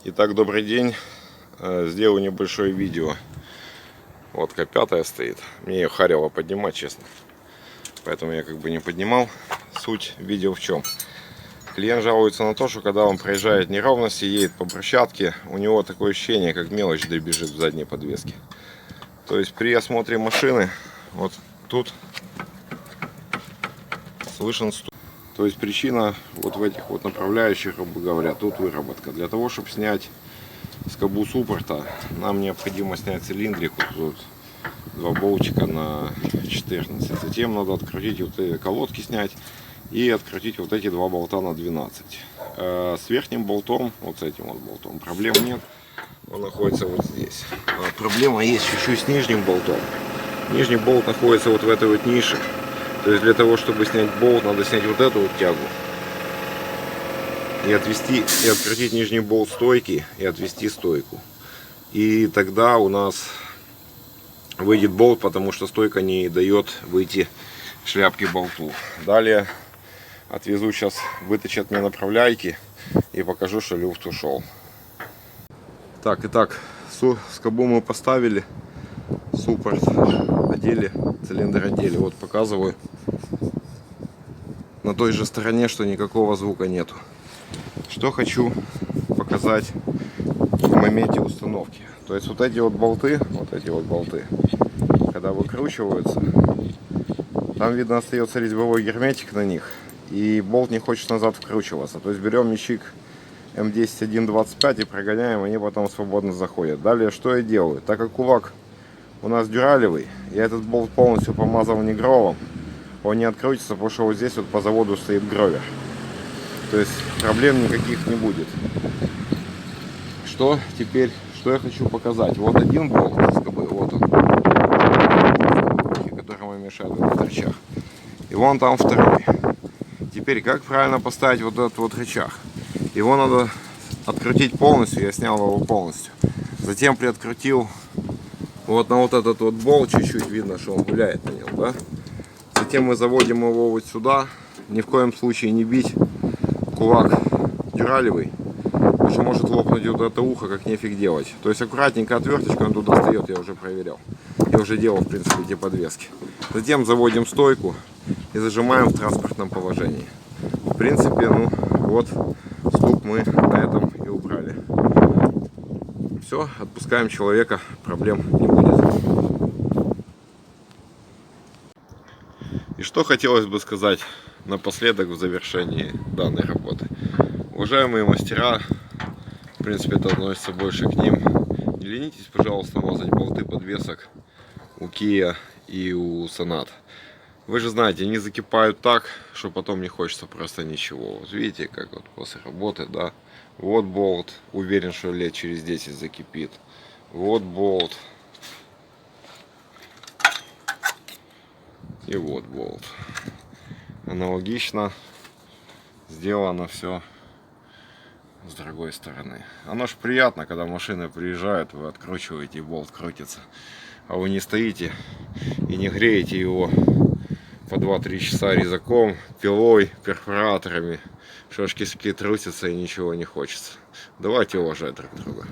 Итак, добрый день. Сделаю небольшое видео. Вот К5 стоит. Мне ее харило поднимать, честно. Поэтому я как бы не поднимал. Суть видео в чем? Клиент жалуется на то, что когда он проезжает неровности, едет по брусчатке, у него такое ощущение, как мелочь дребезжит в задней подвеске. То есть при осмотре машины, вот тут слышен стук. То есть причина вот в этих вот направляющих, грубо говоря, тут выработка. Для того, чтобы снять скобу суппорта, нам необходимо снять цилиндрик. Вот тут два болтика на 14. Затем надо открутить вот эти колодки, снять и открутить вот эти два болта на 12. С верхним болтом, вот с этим вот болтом, проблем нет. Он находится вот здесь. Проблема есть чуть-чуть с нижним болтом. Нижний болт находится вот в этой вот нише. То есть для того, чтобы снять болт, надо снять вот эту вот тягу и отвести, и открутить нижний болт стойки и отвести стойку. И тогда у нас выйдет болт, потому что стойка не дает выйти шляпки болту. Далее отвезу, сейчас вытащат мне направляйки и покажу, что люфт ушел. Так, итак, скобу мы поставили, суппорт одели, цилиндр одели. Вот показываю на той же стороне, что никакого звука нету. Что хочу показать в моменте установки. То есть вот эти вот болты, когда выкручиваются, там видно остается резьбовой герметик на них, и болт не хочет назад вкручиваться. То есть берем мячик М10-1.25 и прогоняем, они потом свободно заходят. Далее что я делаю? Так как кулак у нас дюралевый, я этот болт полностью помазал нигровым, он не открутится, потому что вот здесь вот по заводу стоит гровер. То есть проблем никаких не будет. Что теперь, что я хочу показать? Вот один болт, вот он, которому мешает в рычаг. И вон там второй. Теперь как правильно поставить вот этот вот рычаг? Его надо открутить полностью, я снял его полностью. Затем приоткрутил вот на вот этот вот болт, чуть-чуть видно, что он гуляет на нем, да? Затем мы заводим его вот сюда, ни в коем случае не бить. Кулак дюралевый, потому что может лопнуть вот это ухо, как нефиг делать. То есть аккуратненько отверточкой он туда достает, я уже проверял. Я уже делал, в принципе, эти подвески. Затем заводим стойку и зажимаем в транспортном положении. В принципе, ну вот, стук мы на этом и убрали. Все, отпускаем человека, проблем не будет. И что хотелось бы сказать напоследок в завершении данной работы. Уважаемые мастера, в принципе это относится больше к ним, не ленитесь, пожалуйста, мазать болты подвесок у Kia и у Sonata. Вы же знаете, они закипают так, что потом не хочется просто ничего. Вот видите, как вот после работы, да, вот болт, уверен, что лет через 10 закипит. Вот болт. И вот болт. Аналогично сделано все с другой стороны. Оно ж приятно, когда машина приезжает, вы откручиваете и болт крутится, а вы не стоите и не греете его по 2-3 часа резаком, пилой, перфораторами, шашки трусятся и ничего не хочется. Давайте уважать друг друга.